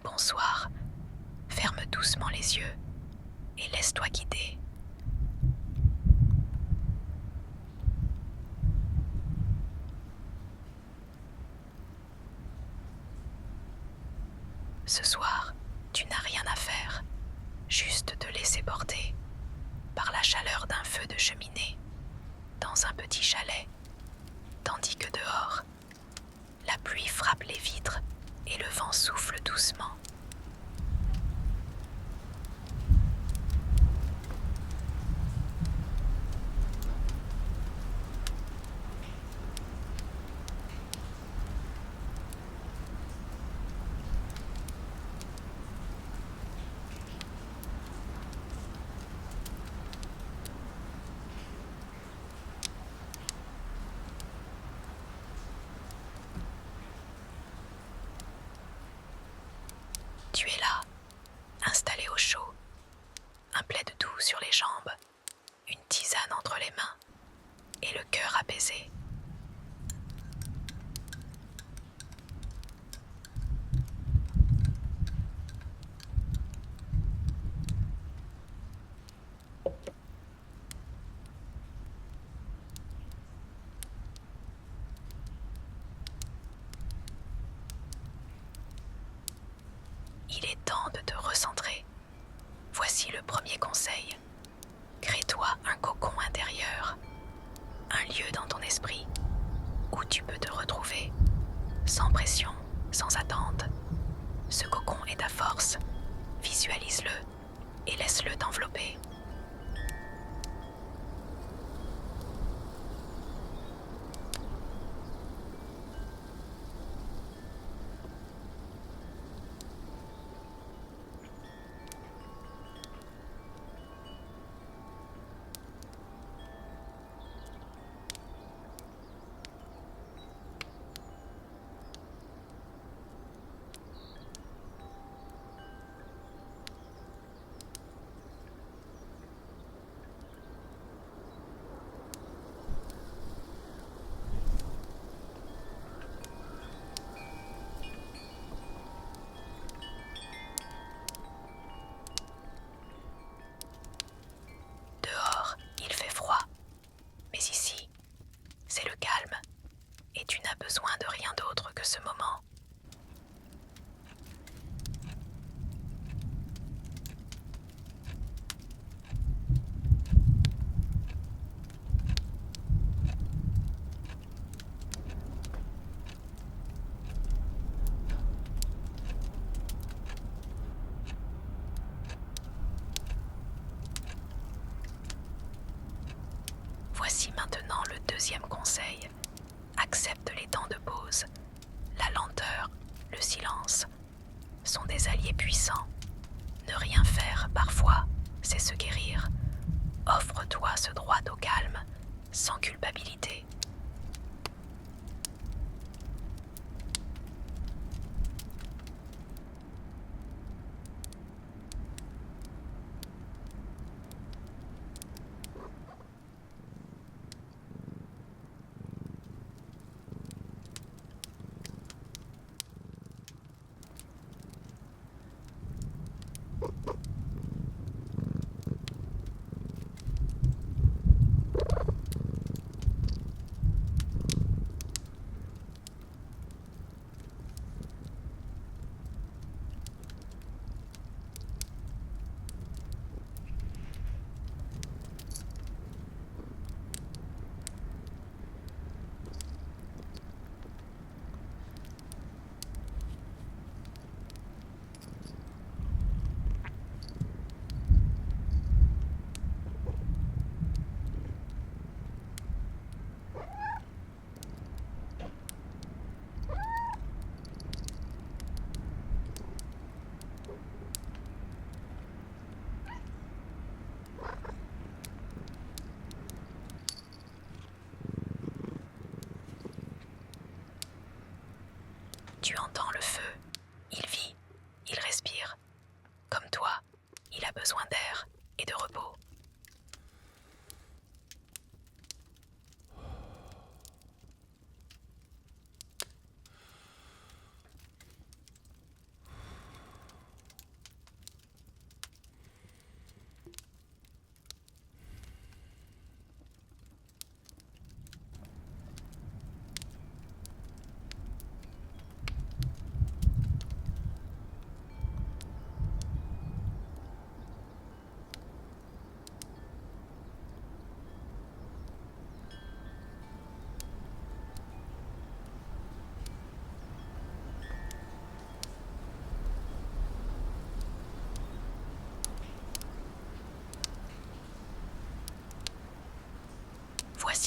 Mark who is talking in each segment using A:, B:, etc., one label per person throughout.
A: Bonsoir. Ferme doucement les yeux et laisse-toi guider. Ce soir, tu n'as rien à faire, juste te laisser porter par la chaleur d'un feu de cheminée dans un petit chalet, tandis que dehors, la pluie frappe les vitres et le vent souffle doucement. Tu es là, installé au chaud, un plaid doux sur les jambes, une tisane entre les mains et le cœur apaisé. Il est temps de te recentrer. Voici le premier conseil. Crée-toi un cocon intérieur, un lieu dans ton esprit où tu peux te retrouver, sans pression, sans attente. Ce cocon est ta force. Visualise-le et laisse-le t'envelopper. Dehors, il fait froid, mais ici, c'est le calme et tu n'as besoin de rien d'autre que ce moment. Voici maintenant le deuxième conseil. Accepte les temps de pause. La lenteur, le silence sont des alliés puissants. Ne rien faire, parfois, c'est se guérir. Offre-toi ce droit au calme, sans culpabilité. Tu entends le feu. Il vit, il respire. Comme toi, il a besoin d'air et de repos.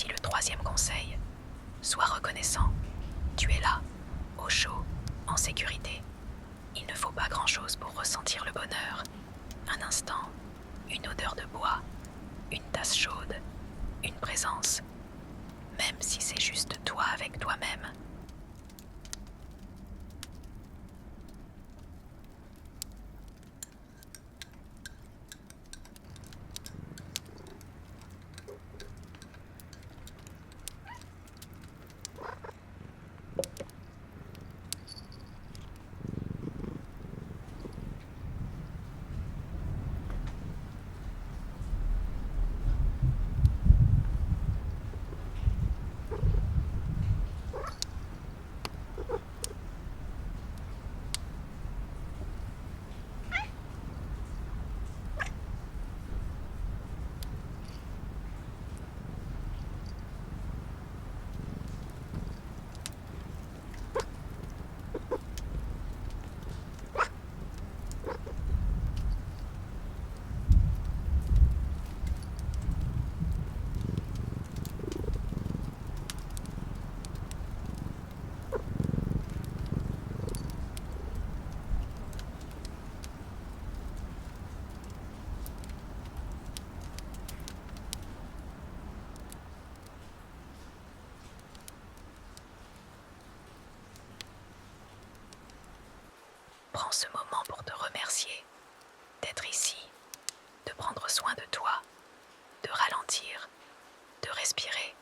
A: Voici le troisième conseil. Sois reconnaissant. Tu es là, au chaud, en sécurité. Il ne faut pas grand-chose pour ressentir le bonheur. Un instant, une odeur de bois, une tasse chaude, une présence, même si c'est juste toi avec toi-même. Prends ce moment pour te remercier d'être ici, de prendre soin de toi, de ralentir, de respirer.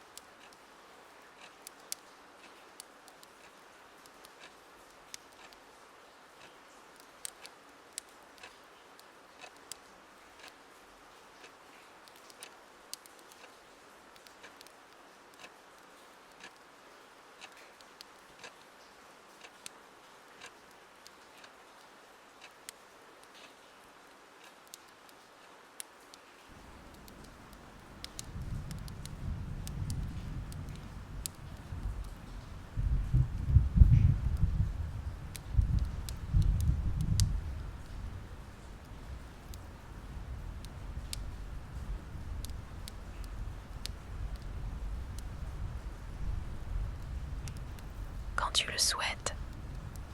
A: Quand tu le souhaites,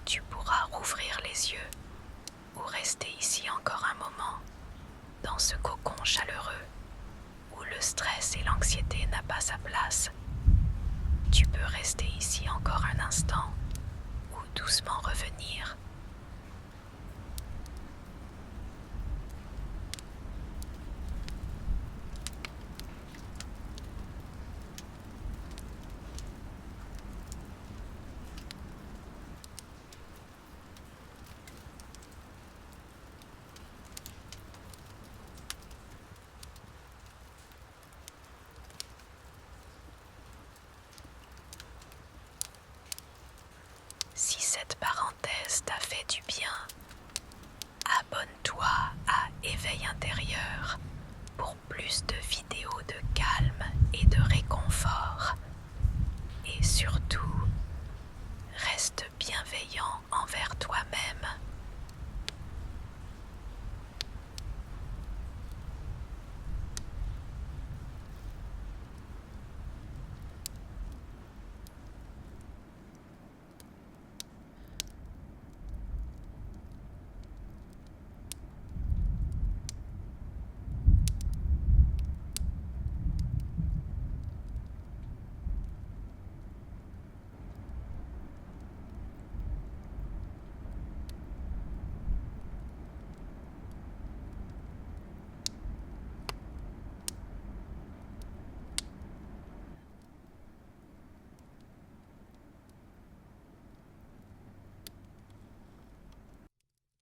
A: tu pourras rouvrir les yeux ou rester ici encore un moment, dans ce cocon chaleureux où le stress et l'anxiété n'ont pas sa place. Tu peux rester ici encore un instant ou doucement revenir. Si cette parenthèse t'a fait du bien, abonne-toi à Éveil intérieur pour plus de